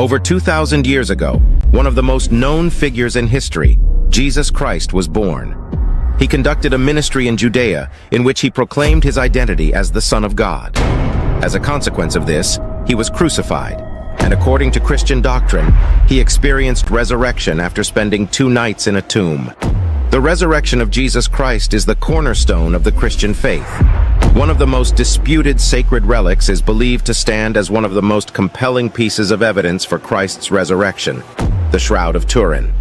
Over 2,000 years ago, one of the most known figures in history, Jesus Christ, was born. He conducted a ministry in Judea in which he proclaimed his identity as the Son of God. As a consequence of this, he was crucified, and according to Christian doctrine, he experienced resurrection after spending 2 nights in a tomb. The resurrection of Jesus Christ is the cornerstone of the Christian faith. One of the most disputed sacred relics is believed to stand as one of the most compelling pieces of evidence for Christ's resurrection, the Shroud of Turin.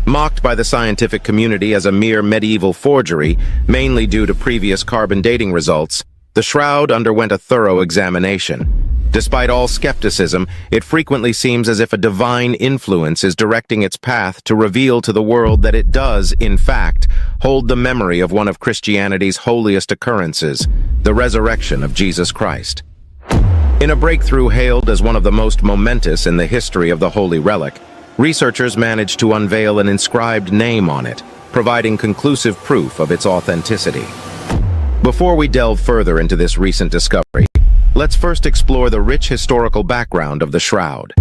Mocked by the scientific community as a mere medieval forgery, mainly due to previous carbon dating results, the shroud underwent a thorough examination. Despite all skepticism, it frequently seems as if a divine influence is directing its path to reveal to the world that it does, in fact, hold the memory of one of Christianity's holiest occurrences, the resurrection of Jesus Christ. In a breakthrough hailed as one of the most momentous in the history of the holy relic, researchers managed to unveil an inscribed name on it, providing conclusive proof of its authenticity. Before we delve further into this recent discovery, let's first explore the rich historical background of the shroud.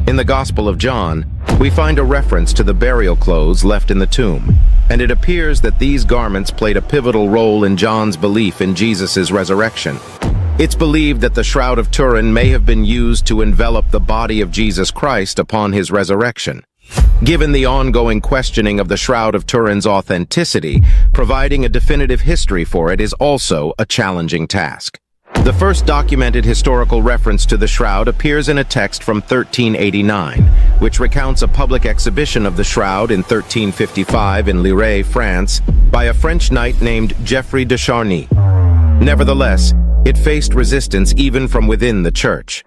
In the Gospel of John, we find a reference to the burial clothes left in the tomb, and it appears that these garments played a pivotal role in John's belief in Jesus' resurrection. It's believed that the Shroud of Turin may have been used to envelop the body of Jesus Christ upon his resurrection. Given the ongoing questioning of the Shroud of Turin's authenticity, providing a definitive history for it is also a challenging task. The first documented historical reference to the shroud appears in a text from 1389, which recounts a public exhibition of the shroud in 1355 in Lirey, France, by a French knight named Geoffrey de Charny. Nevertheless, it faced resistance even from within the church.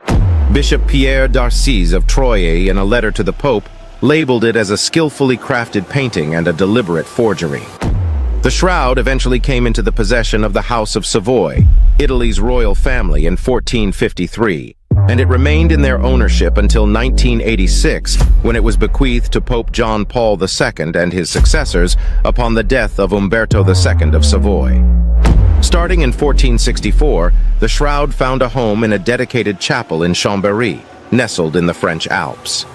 Bishop Pierre d'Arcis of Troyes, in a letter to the Pope, labeled it as a skillfully crafted painting and a deliberate forgery. The shroud eventually came into the possession of the House of Savoy, Italy's royal family, in 1453, and it remained in their ownership until 1986, when it was bequeathed to Pope John Paul II and his successors upon the death of Umberto II of Savoy. Starting in 1464, the shroud found a home in a dedicated chapel in Chambéry, nestled in the French Alps.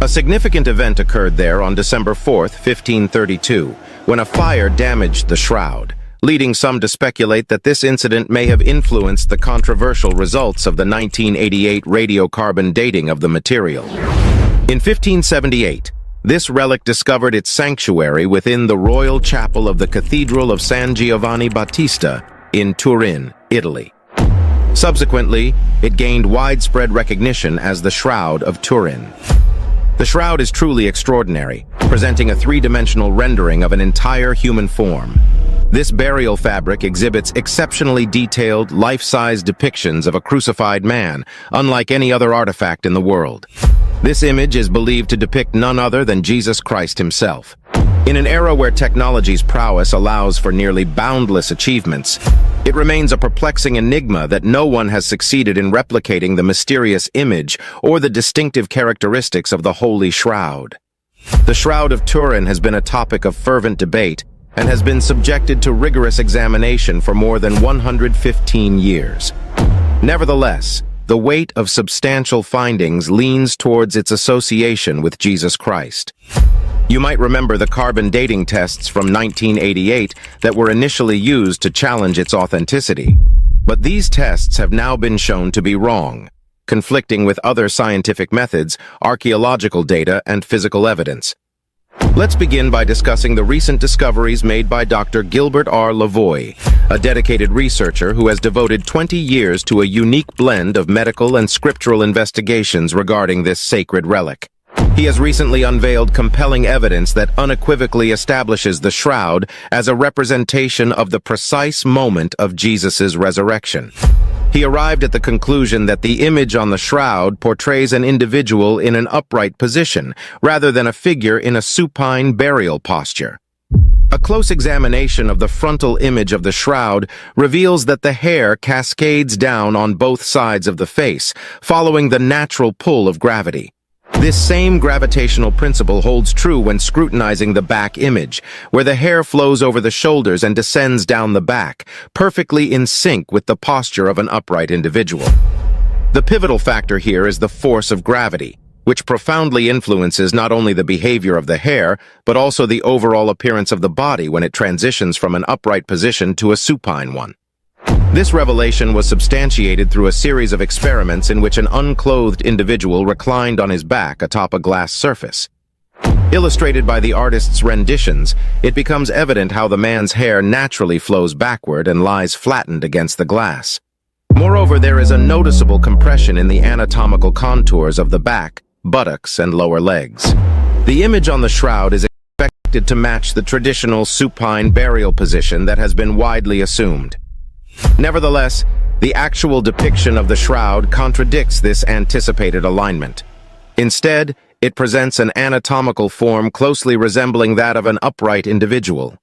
A significant event occurred there on December 4, 1532, when a fire damaged the shroud, leading some to speculate that this incident may have influenced the controversial results of the 1988 radiocarbon dating of the material. In 1578, this relic discovered its sanctuary within the royal chapel of the Cathedral of San Giovanni Battista in Turin, Italy. Subsequently, it gained widespread recognition as the Shroud of Turin. The shroud is truly extraordinary, presenting a 3-dimensional rendering of an entire human form. This burial fabric exhibits exceptionally detailed, life-size depictions of a crucified man, unlike any other artifact in the world. This image is believed to depict none other than Jesus Christ himself. In an era where technology's prowess allows for nearly boundless achievements, it remains a perplexing enigma that no one has succeeded in replicating the mysterious image or the distinctive characteristics of the Holy Shroud. The Shroud of Turin has been a topic of fervent debate and has been subjected to rigorous examination for more than 115 years. Nevertheless, the weight of substantial findings leans towards its association with Jesus Christ. You might remember the carbon dating tests from 1988 that were initially used to challenge its authenticity. But these tests have now been shown to be wrong, conflicting with other scientific methods, archaeological data, and physical evidence. Let's begin by discussing the recent discoveries made by Dr. Gilbert R. Lavoie, a dedicated researcher who has devoted 20 years to a unique blend of medical and scriptural investigations regarding this sacred relic. He has recently unveiled compelling evidence that unequivocally establishes the shroud as a representation of the precise moment of Jesus' resurrection. He arrived at the conclusion that the image on the shroud portrays an individual in an upright position, rather than a figure in a supine burial posture. A close examination of the frontal image of the shroud reveals that the hair cascades down on both sides of the face, following the natural pull of gravity. This same gravitational principle holds true when scrutinizing the back image, where the hair flows over the shoulders and descends down the back, perfectly in sync with the posture of an upright individual. The pivotal factor here is the force of gravity, which profoundly influences not only the behavior of the hair, but also the overall appearance of the body when it transitions from an upright position to a supine one. This revelation was substantiated through a series of experiments in which an unclothed individual reclined on his back atop a glass surface. Illustrated by the artist's renditions, it becomes evident how the man's hair naturally flows backward and lies flattened against the glass. Moreover, there is a noticeable compression in the anatomical contours of the back, buttocks, and lower legs. The image on the shroud is expected to match the traditional supine burial position that has been widely assumed. Nevertheless, the actual depiction of the shroud contradicts this anticipated alignment. Instead, it presents an anatomical form closely resembling that of an upright individual.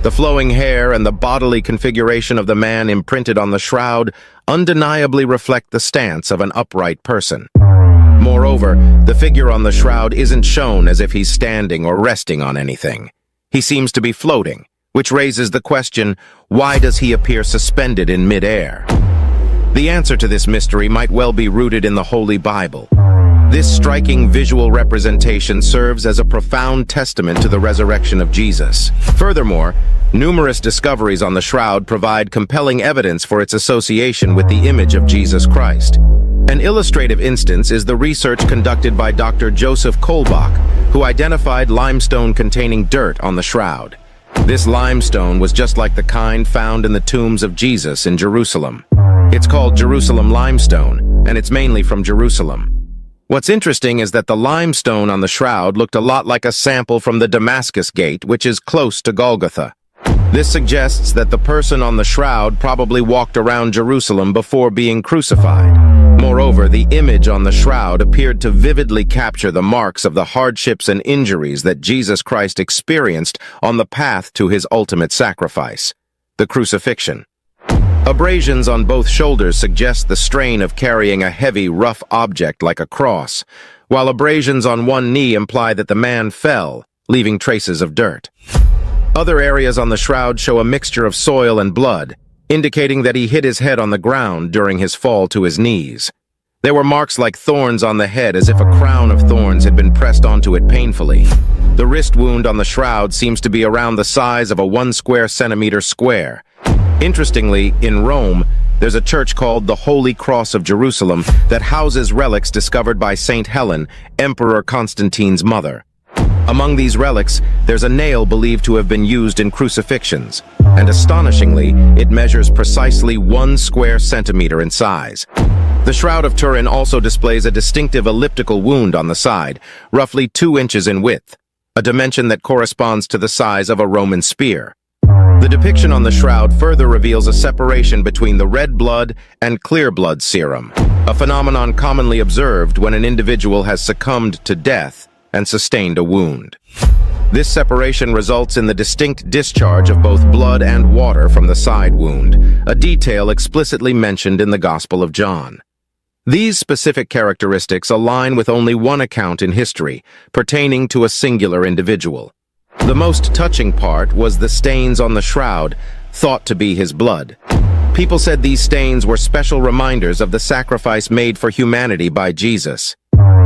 The flowing hair and the bodily configuration of the man imprinted on the shroud undeniably reflect the stance of an upright person. Moreover, the figure on the shroud isn't shown as if he's standing or resting on anything. He seems to be floating, which raises the question, why does he appear suspended in mid-air? The answer to this mystery might well be rooted in the Holy Bible. This striking visual representation serves as a profound testament to the resurrection of Jesus. Furthermore, numerous discoveries on the shroud provide compelling evidence for its association with the image of Jesus Christ. An illustrative instance is the research conducted by Dr. Joseph Kolbach, who identified limestone containing dirt on the shroud. This limestone was just like the kind found in the tombs of Jesus in Jerusalem. It's called Jerusalem limestone, and it's mainly from Jerusalem. What's interesting is that the limestone on the shroud looked a lot like a sample from the Damascus Gate, which is close to Golgotha. This suggests that the person on the shroud probably walked around Jerusalem before being crucified. Moreover, the image on the shroud appeared to vividly capture the marks of the hardships and injuries that Jesus Christ experienced on the path to his ultimate sacrifice, the crucifixion. Abrasions on both shoulders suggest the strain of carrying a heavy, rough object like a cross, while abrasions on one knee imply that the man fell, leaving traces of dirt. Other areas on the shroud show a mixture of soil and blood, indicating that he hit his head on the ground during his fall to his knees. There were marks like thorns on the head, as if a crown of thorns had been pressed onto it painfully. The wrist wound on the shroud seems to be around the size of a 1 square centimeter square. Interestingly, in Rome, there's a church called the Holy Cross of Jerusalem that houses relics discovered by Saint Helen, Emperor Constantine's mother. Among these relics, there's a nail believed to have been used in crucifixions, and astonishingly, it measures precisely 1 square centimeter in size. The Shroud of Turin also displays a distinctive elliptical wound on the side, roughly 2 inches in width, a dimension that corresponds to the size of a Roman spear. The depiction on the shroud further reveals a separation between the red blood and clear blood serum, a phenomenon commonly observed when an individual has succumbed to death and sustained a wound. This separation results in the distinct discharge of both blood and water from the side wound, a detail explicitly mentioned in the Gospel of John. These specific characteristics align with only one account in history, pertaining to a singular individual. The most touching part was the stains on the shroud, thought to be his blood. People said these stains were special reminders of the sacrifice made for humanity by Jesus.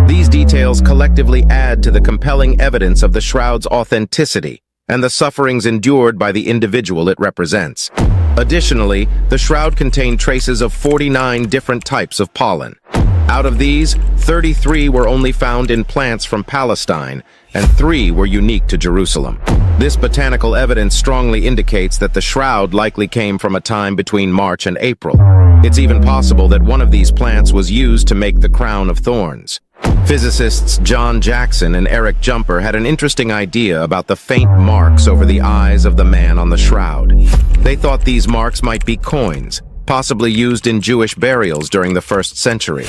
These details collectively add to the compelling evidence of the shroud's authenticity and the sufferings endured by the individual it represents. Additionally, the shroud contained traces of 49 different types of pollen. Out of these, 33 were only found in plants from Palestine, and 3 were unique to Jerusalem. This botanical evidence strongly indicates that the shroud likely came from a time between March and April. It's even possible that one of these plants was used to make the crown of thorns. Physicists John Jackson and Eric Jumper had an interesting idea about the faint marks over the eyes of the man on the shroud. They thought these marks might be coins, possibly used in Jewish burials during the 1st century.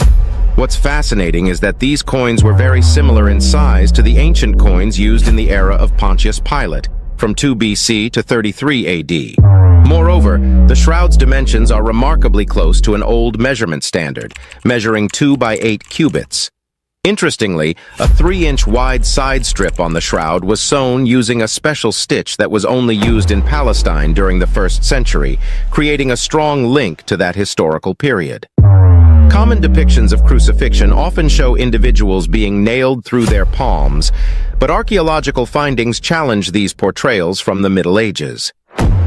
What's fascinating is that these coins were very similar in size to the ancient coins used in the era of Pontius Pilate, from 2 BC to 33 AD. Moreover, the shroud's dimensions are remarkably close to an old measurement standard, measuring 2 by 8 cubits. Interestingly, a 3-inch wide side strip on the shroud was sewn using a special stitch that was only used in Palestine during the 1st century, creating a strong link to that historical period. Common depictions of crucifixion often show individuals being nailed through their palms, but archaeological findings challenge these portrayals from the Middle Ages.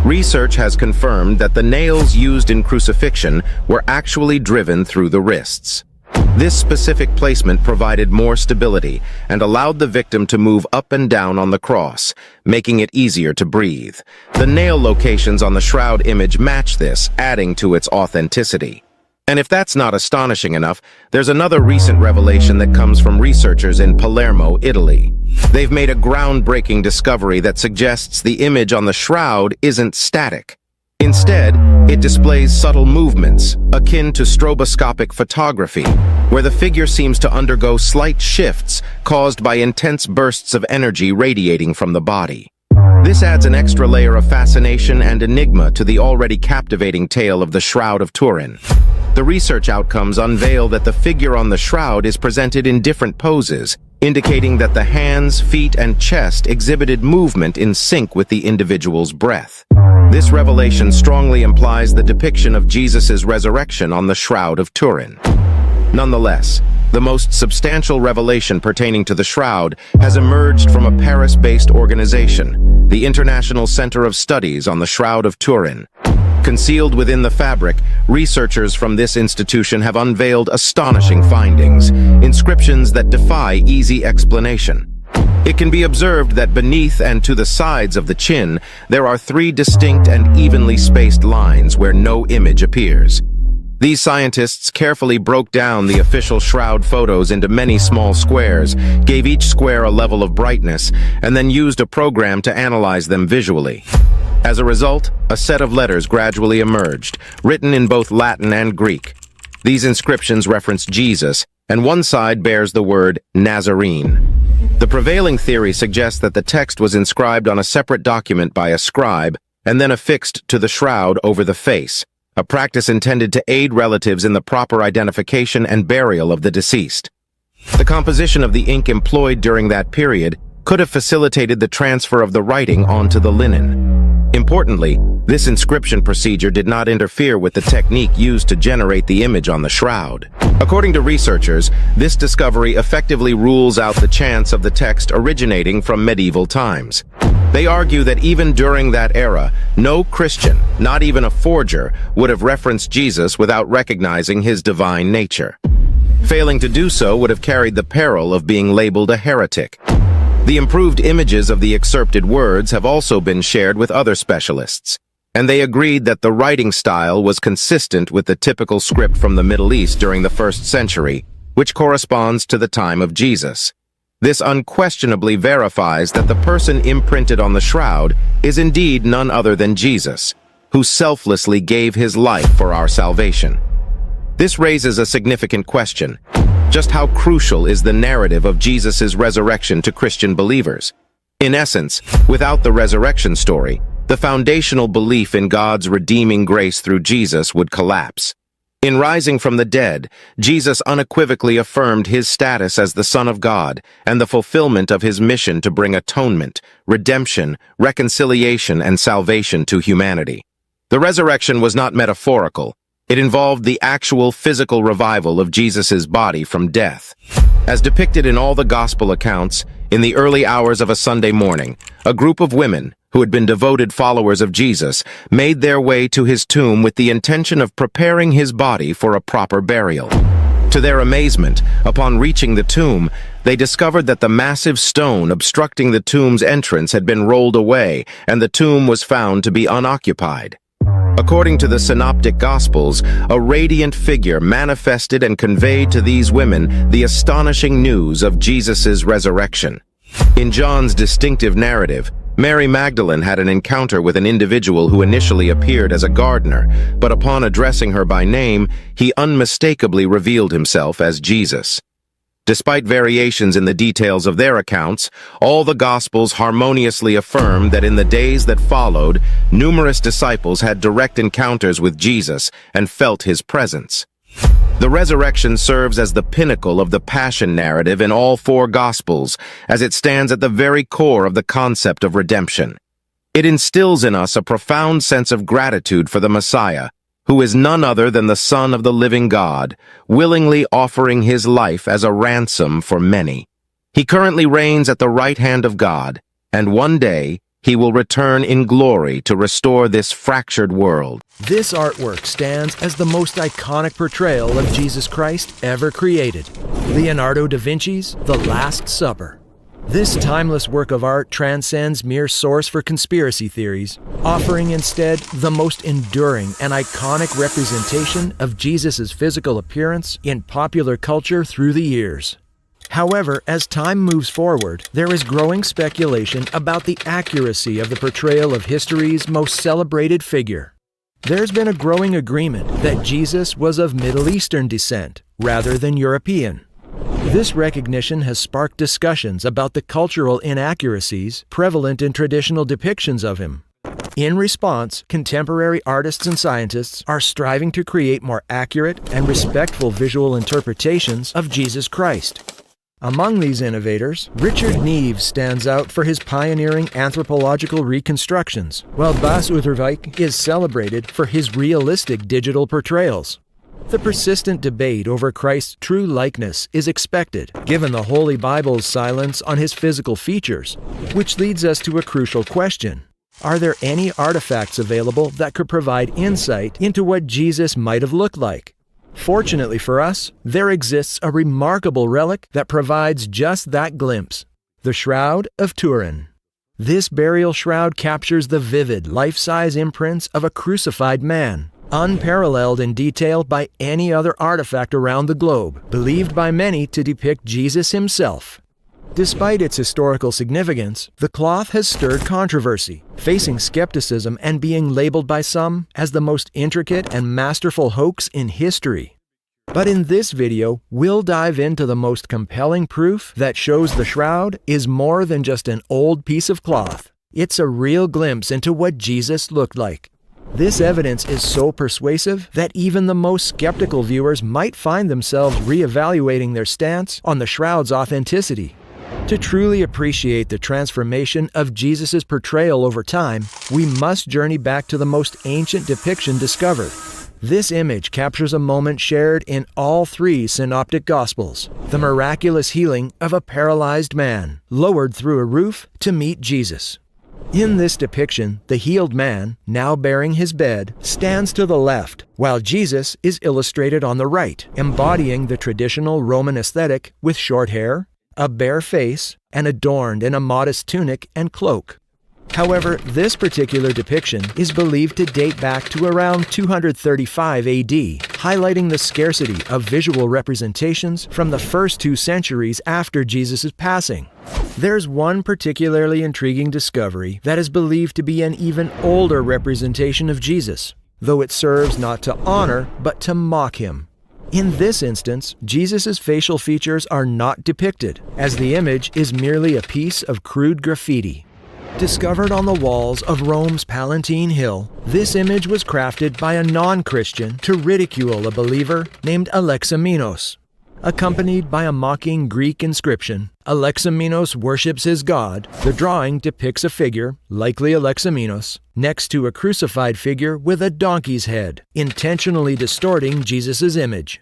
Research has confirmed that the nails used in crucifixion were actually driven through the wrists. This specific placement provided more stability and allowed the victim to move up and down on the cross, making it easier to breathe. The nail locations on the shroud image match this, adding to its authenticity. And if that's not astonishing enough, there's another recent revelation that comes from researchers in Palermo, Italy. They've made a groundbreaking discovery that suggests the image on the shroud isn't static. Instead, it displays subtle movements, akin to stroboscopic photography, where the figure seems to undergo slight shifts caused by intense bursts of energy radiating from the body. This adds an extra layer of fascination and enigma to the already captivating tale of the Shroud of Turin. The research outcomes unveil that the figure on the shroud is presented in different poses, indicating that the hands, feet, and chest exhibited movement in sync with the individual's breath. This revelation strongly implies the depiction of Jesus' resurrection on the Shroud of Turin. Nonetheless, the most substantial revelation pertaining to the shroud has emerged from a Paris-based organization, the International Center of Studies on the Shroud of Turin. Concealed within the fabric, researchers from this institution have unveiled astonishing findings, inscriptions that defy easy explanation. It can be observed that beneath and to the sides of the chin, there are 3 distinct and evenly spaced lines where no image appears. These scientists carefully broke down the official shroud photos into many small squares, gave each square a level of brightness, and then used a program to analyze them visually. As a result, a set of letters gradually emerged, written in both Latin and Greek. These inscriptions reference Jesus, and one side bears the word Nazarene. The prevailing theory suggests that the text was inscribed on a separate document by a scribe and then affixed to the shroud over the face, a practice intended to aid relatives in the proper identification and burial of the deceased. The composition of the ink employed during that period could have facilitated the transfer of the writing onto the linen. Importantly, this inscription procedure did not interfere with the technique used to generate the image on the shroud. According to researchers, this discovery effectively rules out the chance of the text originating from medieval times. They argue that even during that era, no Christian, not even a forger, would have referenced Jesus without recognizing his divine nature. Failing to do so would have carried the peril of being labeled a heretic. The improved images of the excerpted words have also been shared with other specialists, and they agreed that the writing style was consistent with the typical script from the Middle East during the 1st century, which corresponds to the time of Jesus. This unquestionably verifies that the person imprinted on the shroud is indeed none other than Jesus, who selflessly gave his life for our salvation. This raises a significant question. Just how crucial is the narrative of Jesus' resurrection to Christian believers? In essence, without the resurrection story, the foundational belief in God's redeeming grace through Jesus would collapse. In rising from the dead, Jesus unequivocally affirmed his status as the Son of God and the fulfillment of his mission to bring atonement, redemption, reconciliation, and salvation to humanity. The resurrection was not metaphorical. It involved the actual physical revival of Jesus' body from death. As depicted in all the gospel accounts, in the early hours of a Sunday morning, a group of women, who had been devoted followers of Jesus, made their way to his tomb with the intention of preparing his body for a proper burial. To their amazement, upon reaching the tomb, they discovered that the massive stone obstructing the tomb's entrance had been rolled away, and the tomb was found to be unoccupied. According to the Synoptic Gospels, a radiant figure manifested and conveyed to these women the astonishing news of Jesus' resurrection. In John's distinctive narrative, Mary Magdalene had an encounter with an individual who initially appeared as a gardener, but upon addressing her by name, he unmistakably revealed himself as Jesus. Despite variations in the details of their accounts, all the Gospels harmoniously affirm that in the days that followed, numerous disciples had direct encounters with Jesus and felt his presence. The resurrection serves as the pinnacle of the Passion narrative in all 4 Gospels, as it stands at the very core of the concept of redemption. It instills in us a profound sense of gratitude for the Messiah, who is none other than the Son of the living God, willingly offering his life as a ransom for many. He currently reigns at the right hand of God, and one day he will return in glory to restore this fractured world. This artwork stands as the most iconic portrayal of Jesus Christ ever created, Leonardo da Vinci's The Last Supper. This timeless work of art transcends mere source for conspiracy theories, offering instead the most enduring and iconic representation of Jesus' physical appearance in popular culture through the years. However, as time moves forward, there is growing speculation about the accuracy of the portrayal of history's most celebrated figure. There's been a growing agreement that Jesus was of Middle Eastern descent rather than European. This recognition has sparked discussions about the cultural inaccuracies prevalent in traditional depictions of him. In response, contemporary artists and scientists are striving to create more accurate and respectful visual interpretations of Jesus Christ. Among these innovators, Richard Neves stands out for his pioneering anthropological reconstructions, while Bas Uterwijk is celebrated for his realistic digital portrayals. The persistent debate over Christ's true likeness is expected, given the Holy Bible's silence on his physical features, which leads us to a crucial question. Are there any artifacts available that could provide insight into what Jesus might have looked like? Fortunately for us, there exists a remarkable relic that provides just that glimpse: the Shroud of Turin. This burial shroud captures the vivid, life-size imprints of a crucified man, unparalleled in detail by any other artifact around the globe, believed by many to depict Jesus himself. Despite its historical significance, the cloth has stirred controversy, facing skepticism and being labeled by some as the most intricate and masterful hoax in history. But in this video, we'll dive into the most compelling proof that shows the shroud is more than just an old piece of cloth. It's a real glimpse into what Jesus looked like. This evidence is so persuasive that even the most skeptical viewers might find themselves reevaluating their stance on the shroud's authenticity. To truly appreciate the transformation of Jesus' portrayal over time, we must journey back to the most ancient depiction discovered. This image captures a moment shared in all three synoptic Gospels: the miraculous healing of a paralyzed man, lowered through a roof to meet Jesus. In this depiction, the healed man, now bearing his bed, stands to the left, while Jesus is illustrated on the right, embodying the traditional Roman aesthetic with short hair, a bare face, and adorned in a modest tunic and cloak. However, this particular depiction is believed to date back to around 235 AD, highlighting the scarcity of visual representations from the first 2 centuries after Jesus' passing. There's one particularly intriguing discovery that is believed to be an even older representation of Jesus, though it serves not to honor but to mock him. In this instance, Jesus' facial features are not depicted, as the image is merely a piece of crude graffiti. Discovered on the walls of Rome's Palatine Hill, this image was crafted by a non-Christian to ridicule a believer named Alexamenos. Accompanied by a mocking Greek inscription, Alexamenos worships his god. The drawing depicts a figure, likely Alexamenos, next to a crucified figure with a donkey's head, intentionally distorting Jesus' image.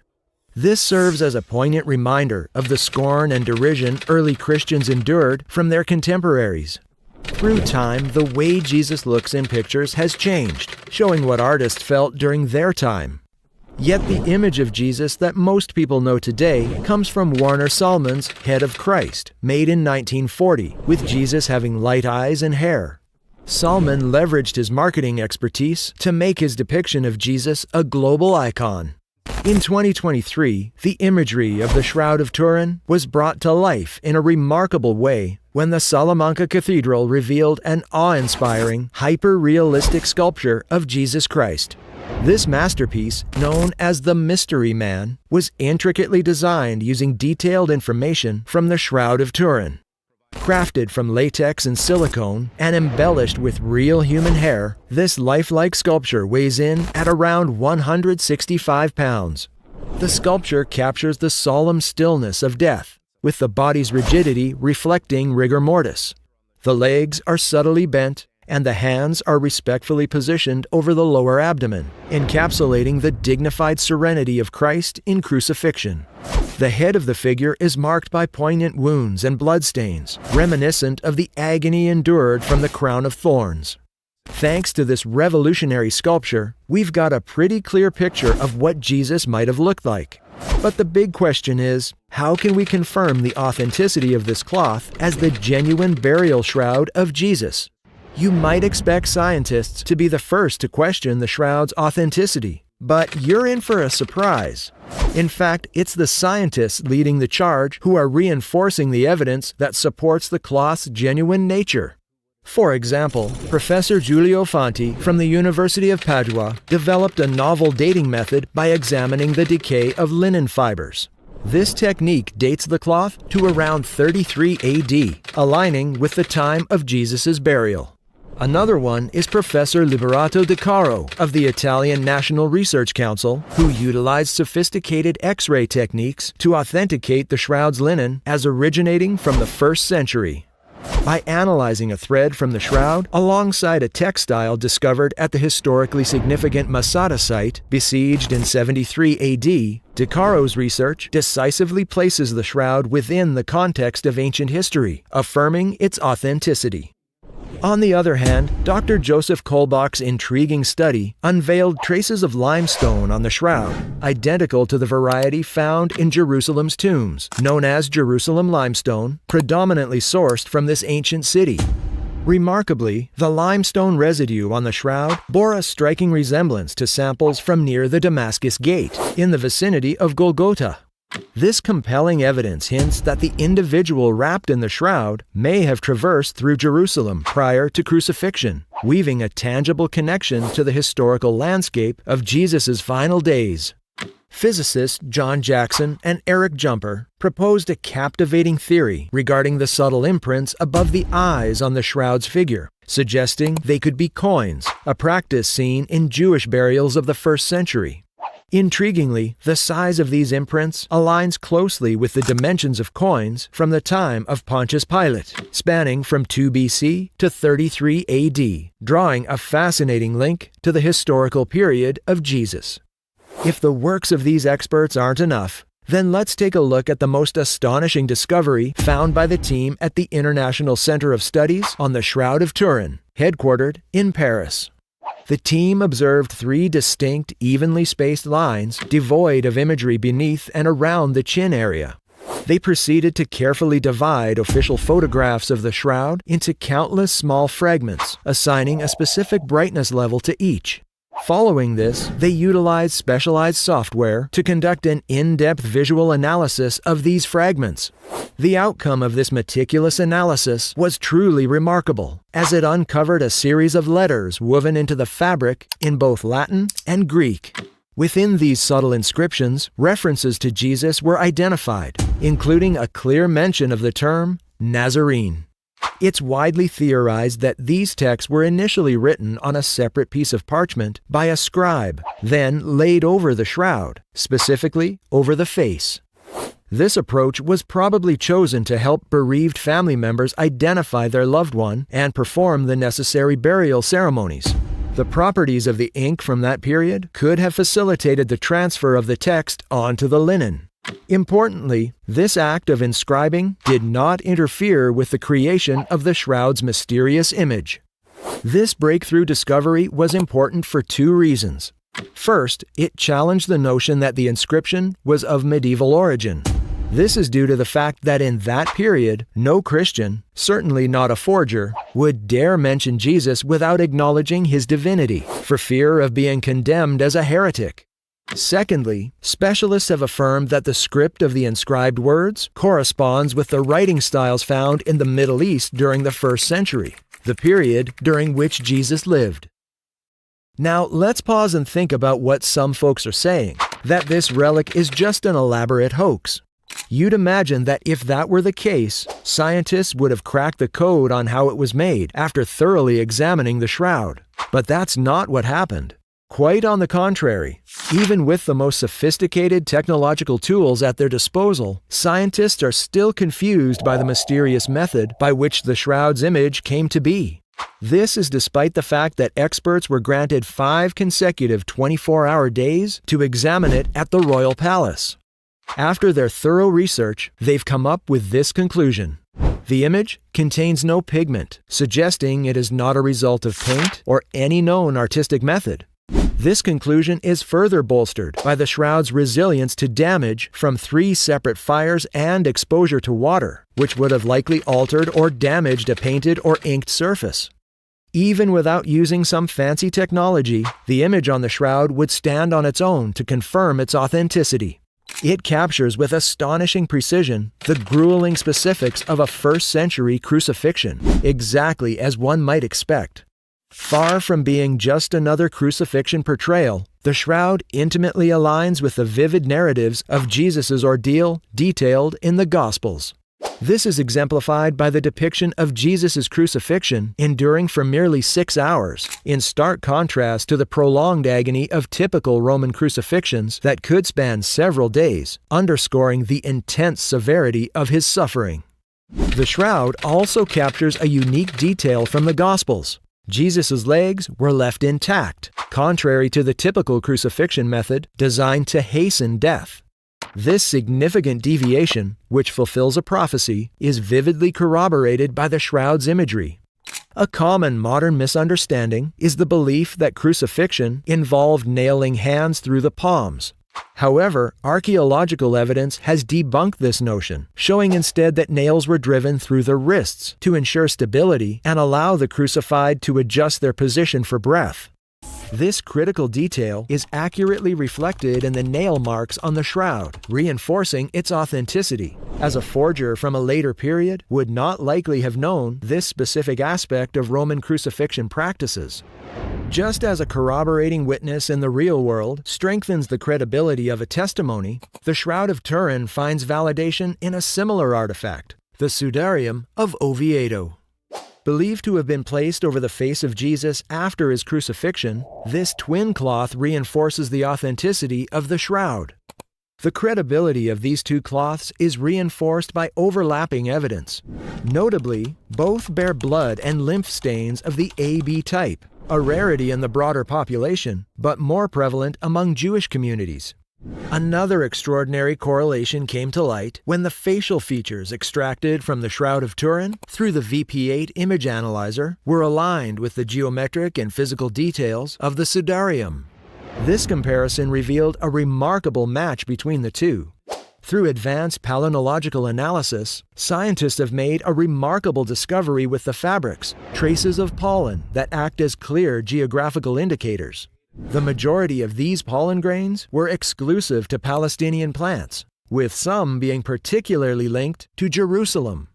This serves as a poignant reminder of the scorn and derision early Christians endured from their contemporaries. Through time, the way Jesus looks in pictures has changed, showing what artists felt during their time. Yet the image of Jesus that most people know today comes from Warner Sallman's Head of Christ, made in 1940, with Jesus having light eyes and hair. Sallman leveraged his marketing expertise to make his depiction of Jesus a global icon. In 2023, the imagery of the Shroud of Turin was brought to life in a remarkable way when the Salamanca Cathedral revealed an awe-inspiring, hyper-realistic sculpture of Jesus Christ. This masterpiece, known as the Mystery Man, was intricately designed using detailed information from the Shroud of Turin. Crafted from latex and silicone and embellished with real human hair, this lifelike sculpture weighs in at around 165 pounds. The sculpture captures the solemn stillness of death, with the body's rigidity reflecting rigor mortis. The legs are subtly bent, and the hands are respectfully positioned over the lower abdomen, encapsulating the dignified serenity of Christ in crucifixion. The head of the figure is marked by poignant wounds and bloodstains, reminiscent of the agony endured from the crown of thorns. Thanks to this revolutionary sculpture, we've got a pretty clear picture of what Jesus might have looked like. But the big question is, how can we confirm the authenticity of this cloth as the genuine burial shroud of Jesus? You might expect scientists to be the first to question the shroud's authenticity, but you're in for a surprise. In fact, it's the scientists leading the charge who are reinforcing the evidence that supports the cloth's genuine nature. For example, Professor Giulio Fanti from the University of Padua developed a novel dating method by examining the decay of linen fibers. This technique dates the cloth to around 33 AD, aligning with the time of Jesus' burial. Another one is Professor Liberato De Caro of the Italian National Research Council, who utilized sophisticated X-ray techniques to authenticate the shroud's linen as originating from the 1st century. By analyzing a thread from the shroud alongside a textile discovered at the historically significant Masada site, besieged in 73 AD, De Caro's research decisively places the shroud within the context of ancient history, affirming its authenticity. On the other hand, Dr. Joseph Kolbach's intriguing study unveiled traces of limestone on the shroud, identical to the variety found in Jerusalem's tombs, known as Jerusalem limestone, predominantly sourced from this ancient city. Remarkably, the limestone residue on the shroud bore a striking resemblance to samples from near the Damascus Gate, in the vicinity of Golgotha. This compelling evidence hints that the individual wrapped in the shroud may have traversed through Jerusalem prior to crucifixion, weaving a tangible connection to the historical landscape of Jesus' final days. Physicists John Jackson and Eric Jumper proposed a captivating theory regarding the subtle imprints above the eyes on the shroud's figure, suggesting they could be coins, a practice seen in Jewish burials of the 1st century. Intriguingly, the size of these imprints aligns closely with the dimensions of coins from the time of Pontius Pilate, spanning from 2 BC to 33 AD, drawing a fascinating link to the historical period of Jesus. If the works of these experts aren't enough, then let's take a look at the most astonishing discovery found by the team at the International Center of Studies on the Shroud of Turin, headquartered in Paris. The team observed 3 distinct, evenly spaced lines devoid of imagery beneath and around the chin area. They proceeded to carefully divide official photographs of the shroud into countless small fragments, assigning a specific brightness level to each. Following this, they utilized specialized software to conduct an in-depth visual analysis of these fragments. The outcome of this meticulous analysis was truly remarkable, as it uncovered a series of letters woven into the fabric in both Latin and Greek. Within these subtle inscriptions, references to Jesus were identified, including a clear mention of the term Nazarene. It's widely theorized that these texts were initially written on a separate piece of parchment by a scribe, then laid over the shroud, specifically over the face. This approach was probably chosen to help bereaved family members identify their loved one and perform the necessary burial ceremonies. The properties of the ink from that period could have facilitated the transfer of the text onto the linen. Importantly, this act of inscribing did not interfere with the creation of the shroud's mysterious image. This breakthrough discovery was important for 2 reasons. First, it challenged the notion that the inscription was of medieval origin. This is due to the fact that in that period, no Christian, certainly not a forger, would dare mention Jesus without acknowledging his divinity, for fear of being condemned as a heretic. Secondly, specialists have affirmed that the script of the inscribed words corresponds with the writing styles found in the Middle East during the 1st century, the period during which Jesus lived. Now, let's pause and think about what some folks are saying, that this relic is just an elaborate hoax. You'd imagine that if that were the case, scientists would have cracked the code on how it was made after thoroughly examining the shroud. But that's not what happened. Quite on the contrary, even with the most sophisticated technological tools at their disposal, scientists are still confused by the mysterious method by which the shroud's image came to be. This is despite the fact that experts were granted 5 consecutive 24-hour days to examine it at the royal palace. After their thorough research, they've come up with this conclusion. The image contains no pigment, suggesting it is not a result of paint or any known artistic method. This conclusion is further bolstered by the shroud's resilience to damage from 3 separate fires and exposure to water, which would have likely altered or damaged a painted or inked surface. Even without using some fancy technology, the image on the shroud would stand on its own to confirm its authenticity. It captures with astonishing precision the grueling specifics of a first-century crucifixion, exactly as one might expect. Far from being just another crucifixion portrayal, the shroud intimately aligns with the vivid narratives of Jesus' ordeal detailed in the Gospels. This is exemplified by the depiction of Jesus' crucifixion enduring for merely 6 hours, in stark contrast to the prolonged agony of typical Roman crucifixions that could span several days, underscoring the intense severity of his suffering. The shroud also captures a unique detail from the Gospels. Jesus' legs were left intact, contrary to the typical crucifixion method designed to hasten death. This significant deviation, which fulfills a prophecy, is vividly corroborated by the shroud's imagery. A common modern misunderstanding is the belief that crucifixion involved nailing hands through the palms. However, archaeological evidence has debunked this notion, showing instead that nails were driven through the wrists to ensure stability and allow the crucified to adjust their position for breath. This critical detail is accurately reflected in the nail marks on the shroud, reinforcing its authenticity, as a forger from a later period would not likely have known this specific aspect of Roman crucifixion practices. Just as a corroborating witness in the real world strengthens the credibility of a testimony, the Shroud of Turin finds validation in a similar artifact, the Sudarium of Oviedo. Believed to have been placed over the face of Jesus after his crucifixion, this twin cloth reinforces the authenticity of the shroud. The credibility of these 2 cloths is reinforced by overlapping evidence. Notably, both bear blood and lymph stains of the AB type, a rarity in the broader population, but more prevalent among Jewish communities. Another extraordinary correlation came to light when the facial features extracted from the Shroud of Turin through the VP8 image analyzer were aligned with the geometric and physical details of the Sudarium. This comparison revealed a remarkable match between the two. Through advanced palynological analysis, scientists have made a remarkable discovery with the fabrics, traces of pollen that act as clear geographical indicators. The majority of these pollen grains were exclusive to Palestinian plants, with some being particularly linked to Jerusalem.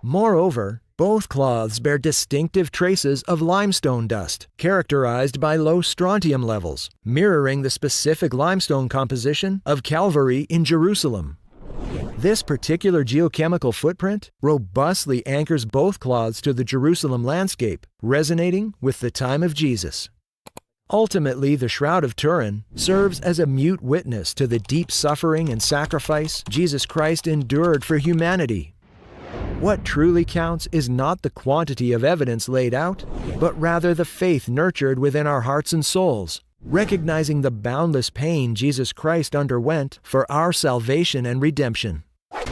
Moreover, both cloths bear distinctive traces of limestone dust, characterized by low strontium levels, mirroring the specific limestone composition of Calvary in Jerusalem. This particular geochemical footprint robustly anchors both cloths to the Jerusalem landscape, resonating with the time of Jesus. Ultimately, the Shroud of Turin serves as a mute witness to the deep suffering and sacrifice Jesus Christ endured for humanity. What truly counts is not the quantity of evidence laid out, but rather the faith nurtured within our hearts and souls, recognizing the boundless pain Jesus Christ underwent for our salvation and redemption.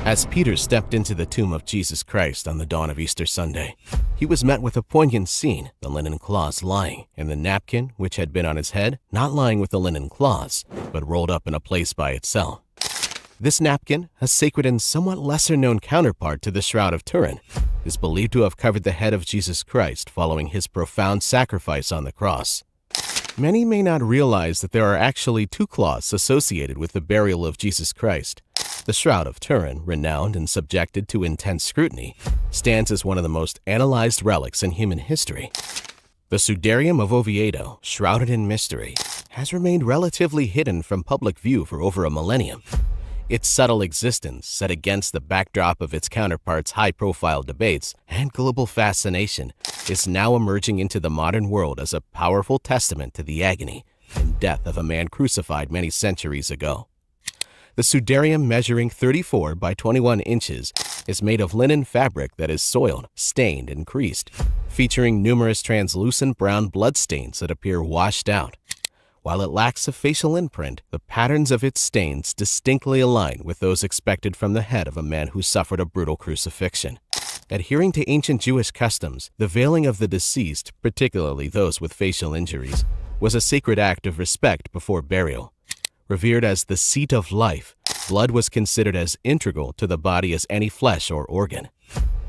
As Peter stepped into the tomb of Jesus Christ on the dawn of Easter Sunday, he was met with a poignant scene, the linen cloths lying, and the napkin, which had been on his head, not lying with the linen cloths, but rolled up in a place by itself. This napkin, a sacred and somewhat lesser-known counterpart to the Shroud of Turin, is believed to have covered the head of Jesus Christ following his profound sacrifice on the cross. Many may not realize that there are actually 2 cloths associated with the burial of Jesus Christ. The Shroud of Turin, renowned and subjected to intense scrutiny, stands as one of the most analyzed relics in human history. The Sudarium of Oviedo, shrouded in mystery, has remained relatively hidden from public view for over a millennium. Its subtle existence, set against the backdrop of its counterparts' high-profile debates and global fascination, is now emerging into the modern world as a powerful testament to the agony and death of a man crucified many centuries ago. The Sudarium, measuring 34 by 21 inches, is made of linen fabric that is soiled, stained, and creased, featuring numerous translucent brown bloodstains that appear washed out. While it lacks a facial imprint, the patterns of its stains distinctly align with those expected from the head of a man who suffered a brutal crucifixion. Adhering to ancient Jewish customs, the veiling of the deceased, particularly those with facial injuries, was a sacred act of respect before burial. Revered as the seat of life, blood was considered as integral to the body as any flesh or organ.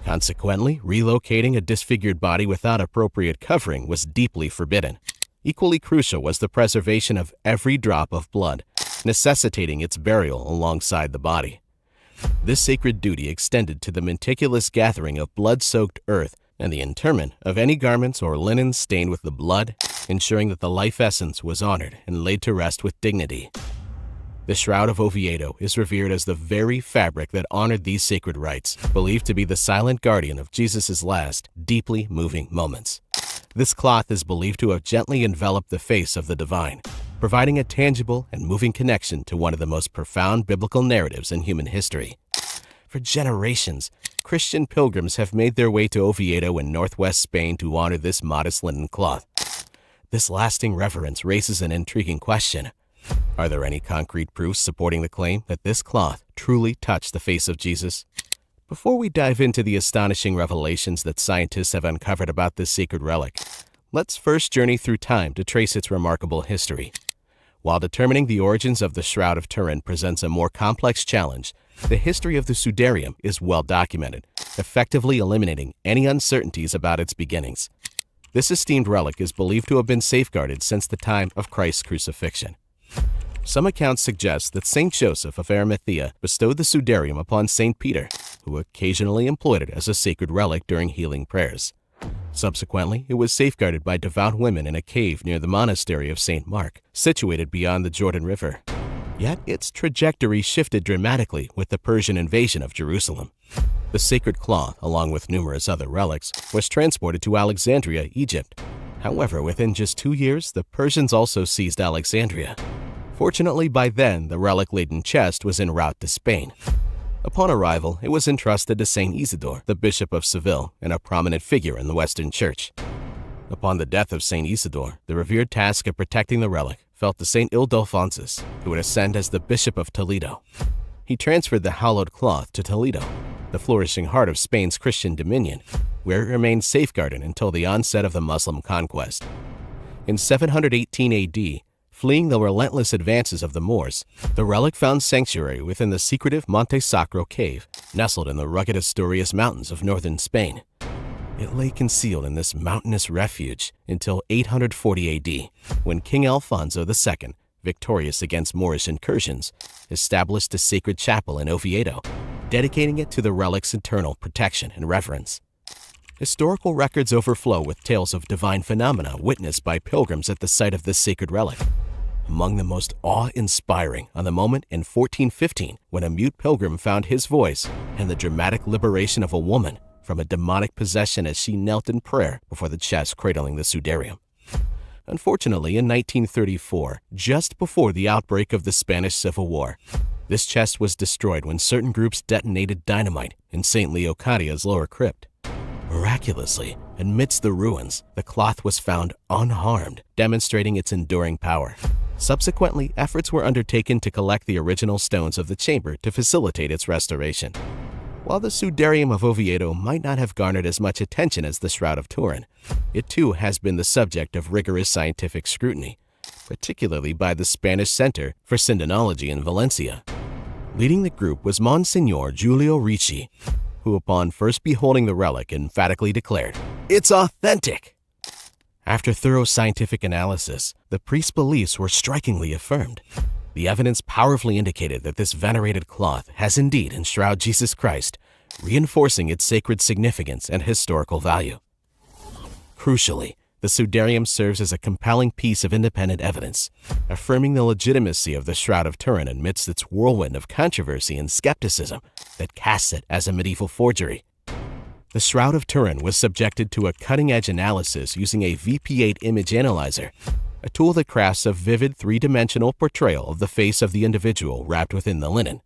Consequently, relocating a disfigured body without appropriate covering was deeply forbidden. Equally crucial was the preservation of every drop of blood, necessitating its burial alongside the body. This sacred duty extended to the meticulous gathering of blood-soaked earth and the interment of any garments or linen stained with the blood, ensuring that the life essence was honored and laid to rest with dignity. The Shroud of Oviedo is revered as the very fabric that honored these sacred rites, believed to be the silent guardian of Jesus' last, deeply moving moments. This cloth is believed to have gently enveloped the face of the divine, providing a tangible and moving connection to one of the most profound biblical narratives in human history. For generations, Christian pilgrims have made their way to Oviedo in northwest Spain to honor this modest linen cloth. This lasting reverence raises an intriguing question. Are there any concrete proofs supporting the claim that this cloth truly touched the face of Jesus? Before we dive into the astonishing revelations that scientists have uncovered about this sacred relic, let's first journey through time to trace its remarkable history. While determining the origins of the Shroud of Turin presents a more complex challenge, the history of the Sudarium is well documented, effectively eliminating any uncertainties about its beginnings. This esteemed relic is believed to have been safeguarded since the time of Christ's crucifixion. Some accounts suggest that Saint Joseph of Arimathea bestowed the Sudarium upon Saint Peter, who occasionally employed it as a sacred relic during healing prayers. Subsequently, it was safeguarded by devout women in a cave near the monastery of St. Mark, situated beyond the Jordan River. Yet its trajectory shifted dramatically with the Persian invasion of Jerusalem. The sacred cloth, along with numerous other relics, was transported to Alexandria, Egypt. However, within just 2 years, the Persians also seized Alexandria. Fortunately, by then, the relic-laden chest was en route to Spain. Upon arrival, it was entrusted to Saint Isidore, the Bishop of Seville, and a prominent figure in the Western Church. Upon the death of Saint Isidore, the revered task of protecting the relic fell to Saint Ildefonsus, who would ascend as the Bishop of Toledo. He transferred the hallowed cloth to Toledo, the flourishing heart of Spain's Christian dominion, where it remained safeguarded until the onset of the Muslim conquest. In 718 AD, fleeing the relentless advances of the Moors, the relic found sanctuary within the secretive Monte Sacro cave, nestled in the rugged Asturias Mountains of northern Spain. It lay concealed in this mountainous refuge until 840 AD, when King Alfonso II, victorious against Moorish incursions, established a sacred chapel in Oviedo, dedicating it to the relic's eternal protection and reverence. Historical records overflow with tales of divine phenomena witnessed by pilgrims at the site of this sacred relic. Among the most awe-inspiring are the moment in 1415 when a mute pilgrim found his voice and the dramatic liberation of a woman from a demonic possession as she knelt in prayer before the chest cradling the Sudarium. Unfortunately, in 1934, just before the outbreak of the Spanish Civil War, this chest was destroyed when certain groups detonated dynamite in St. Leocadia's lower crypt. Miraculously, amidst the ruins, the cloth was found unharmed, demonstrating its enduring power. Subsequently, efforts were undertaken to collect the original stones of the chamber to facilitate its restoration. While the Sudarium of Oviedo might not have garnered as much attention as the Shroud of Turin, it too has been the subject of rigorous scientific scrutiny, particularly by the Spanish Center for Sindonology in Valencia. Leading the group was Monsignor Giulio Ricci, who upon first beholding the relic emphatically declared, "It's authentic!" After thorough scientific analysis, the priest's beliefs were strikingly affirmed. The evidence powerfully indicated that this venerated cloth has indeed enshrouded Jesus Christ, reinforcing its sacred significance and historical value. Crucially, the Sudarium serves as a compelling piece of independent evidence, affirming the legitimacy of the Shroud of Turin amidst its whirlwind of controversy and skepticism that casts it as a medieval forgery. The Shroud of Turin was subjected to a cutting-edge analysis using a VP8 image analyzer, a tool that crafts a vivid three-dimensional portrayal of the face of the individual wrapped within the linen.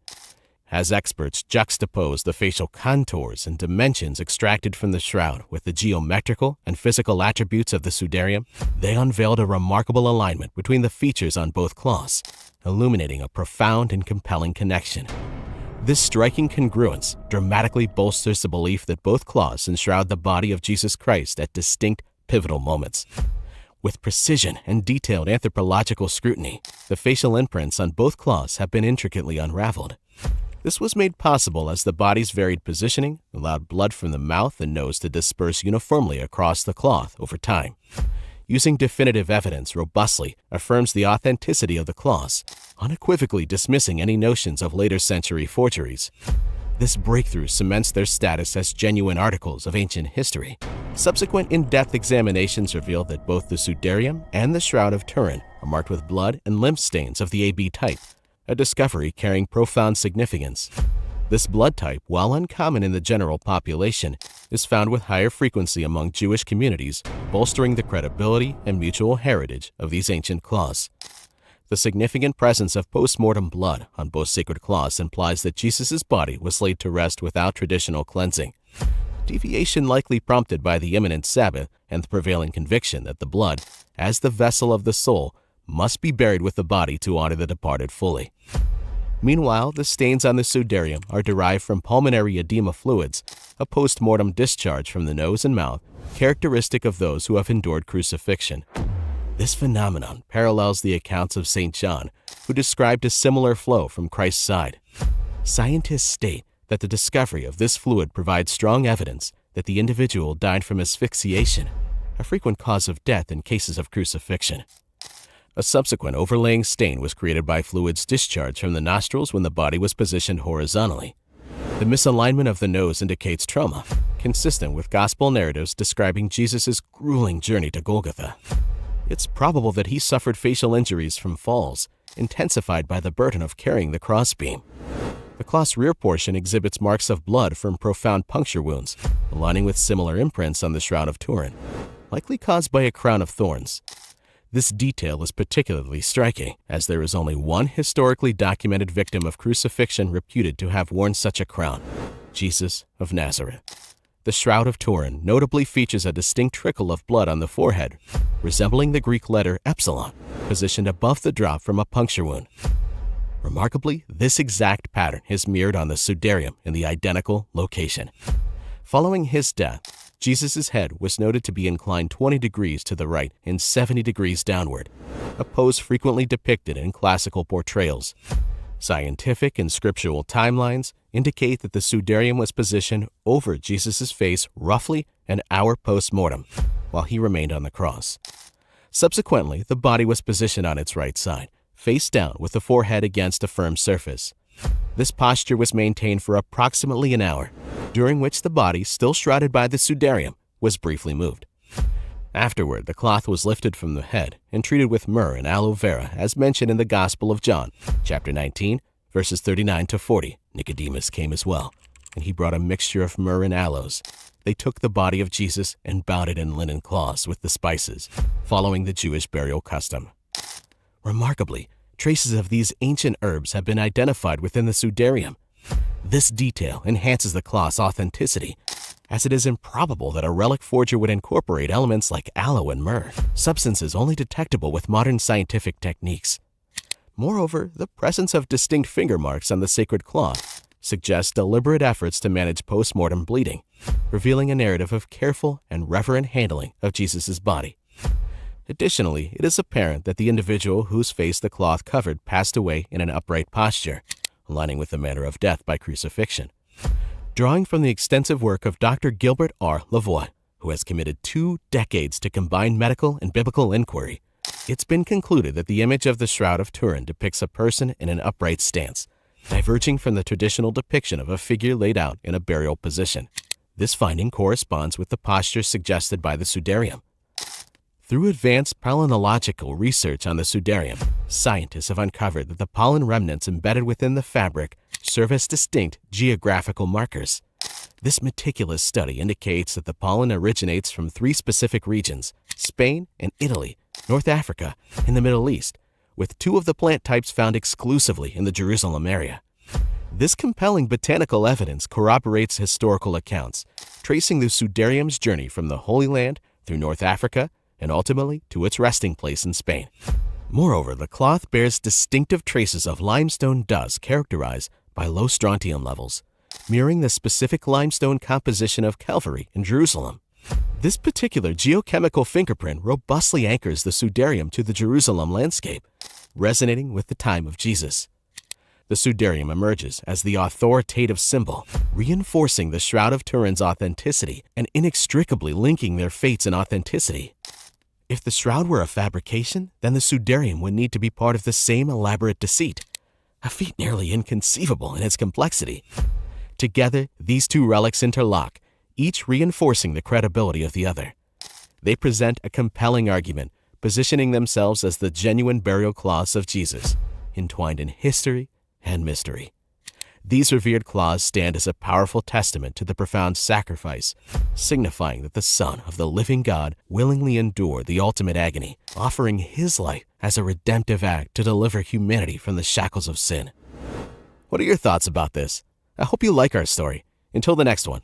as experts juxtaposed the facial contours and dimensions extracted from the shroud with the geometrical and physical attributes of the Sudarium, they unveiled a remarkable alignment between the features on both cloths, illuminating a profound and compelling connection. This striking congruence dramatically bolsters the belief that both cloths enshroud the body of Jesus Christ at distinct, pivotal moments. With precision and detailed anthropological scrutiny, the facial imprints on both cloths have been intricately unraveled. This was made possible as the body's varied positioning allowed blood from the mouth and nose to disperse uniformly across the cloth over time. Using definitive evidence robustly affirms the authenticity of the cloths, unequivocally dismissing any notions of later century forgeries. This breakthrough cements their status as genuine articles of ancient history. Subsequent in-depth examinations reveal that both the Sudarium and the Shroud of Turin are marked with blood and lymph stains of the AB type, a discovery carrying profound significance. This blood type, while uncommon in the general population, is found with higher frequency among Jewish communities, bolstering the credibility and mutual heritage of these ancient cloths. The significant presence of post-mortem blood on both sacred cloths implies that Jesus' body was laid to rest without traditional cleansing. Deviation likely prompted by the imminent Sabbath and the prevailing conviction that the blood, as the vessel of the soul, must be buried with the body to honor the departed fully. Meanwhile, the stains on the Sudarium are derived from pulmonary edema fluids, a post-mortem discharge from the nose and mouth, characteristic of those who have endured crucifixion. This phenomenon parallels the accounts of St. John, who described a similar flow from Christ's side. Scientists state that the discovery of this fluid provides strong evidence that the individual died from asphyxiation, a frequent cause of death in cases of crucifixion. A subsequent overlaying stain was created by fluids discharged from the nostrils when the body was positioned horizontally. The misalignment of the nose indicates trauma, consistent with gospel narratives describing Jesus' grueling journey to Golgotha. It's probable that he suffered facial injuries from falls, intensified by the burden of carrying the crossbeam. The cloth's rear portion exhibits marks of blood from profound puncture wounds, aligning with similar imprints on the Shroud of Turin, likely caused by a crown of thorns. This detail is particularly striking, as there is only one historically documented victim of crucifixion reputed to have worn such a crown: Jesus of Nazareth. The Shroud of Turin notably features a distinct trickle of blood on the forehead, resembling the Greek letter epsilon, positioned above the drop from a puncture wound. Remarkably, this exact pattern is mirrored on the Sudarium in the identical location. Following his death, Jesus' head was noted to be inclined 20 degrees to the right and 70 degrees downward, a pose frequently depicted in classical portrayals. Scientific and scriptural timelines indicate that the Sudarium was positioned over Jesus' face roughly an hour post-mortem, while he remained on the cross. Subsequently, the body was positioned on its right side, face down with the forehead against a firm surface. This posture was maintained for approximately an hour, during which the body, still shrouded by the Sudarium, was briefly moved. Afterward, the cloth was lifted from the head and treated with myrrh and aloe vera, as mentioned in the Gospel of John, chapter 19, verses 39 to 40. Nicodemus came as well, and he brought a mixture of myrrh and aloes. They took the body of Jesus and bound it in linen cloths with the spices, following the Jewish burial custom. Remarkably, traces of these ancient herbs have been identified within the Sudarium. This detail enhances the cloth's authenticity, as it is improbable that a relic forger would incorporate elements like aloe and myrrh, substances only detectable with modern scientific techniques. Moreover, the presence of distinct finger marks on the sacred cloth suggests deliberate efforts to manage post-mortem bleeding, revealing a narrative of careful and reverent handling of Jesus' body. Additionally, it is apparent that the individual whose face the cloth covered passed away in an upright posture, aligning with the manner of death by crucifixion. Drawing from the extensive work of Dr. Gilbert R. Lavoie, who has committed 2 decades to combine medical and biblical inquiry, it's been concluded that the image of the Shroud of Turin depicts a person in an upright stance, diverging from the traditional depiction of a figure laid out in a burial position. This finding corresponds with the posture suggested by the Sudarium. Through advanced palynological research on the Sudarium, scientists have uncovered that the pollen remnants embedded within the fabric serve as distinct geographical markers. This meticulous study indicates that the pollen originates from 3 specific regions: Spain and Italy, North Africa, and the Middle East, with 2 of the plant types found exclusively in the Jerusalem area. This compelling botanical evidence corroborates historical accounts, tracing the Sudarium's journey from the Holy Land through North Africa and ultimately to its resting place in Spain. Moreover, the cloth bears distinctive traces of limestone dust characterized by low strontium levels, mirroring the specific limestone composition of Calvary in Jerusalem. This particular geochemical fingerprint robustly anchors the Sudarium to the Jerusalem landscape, resonating with the time of Jesus. The Sudarium emerges as the authoritative symbol, reinforcing the Shroud of Turin's authenticity and inextricably linking their fates and authenticity. If the shroud were a fabrication, then the Sudarium would need to be part of the same elaborate deceit, a feat nearly inconceivable in its complexity. Together, these two relics interlock, each reinforcing the credibility of the other. They present a compelling argument, positioning themselves as the genuine burial cloths of Jesus, entwined in history and mystery. These revered cloths stand as a powerful testament to the profound sacrifice, signifying that the Son of the living God willingly endured the ultimate agony, offering his life as a redemptive act to deliver humanity from the shackles of sin. What are your thoughts about this? I hope you like our story. Until the next one.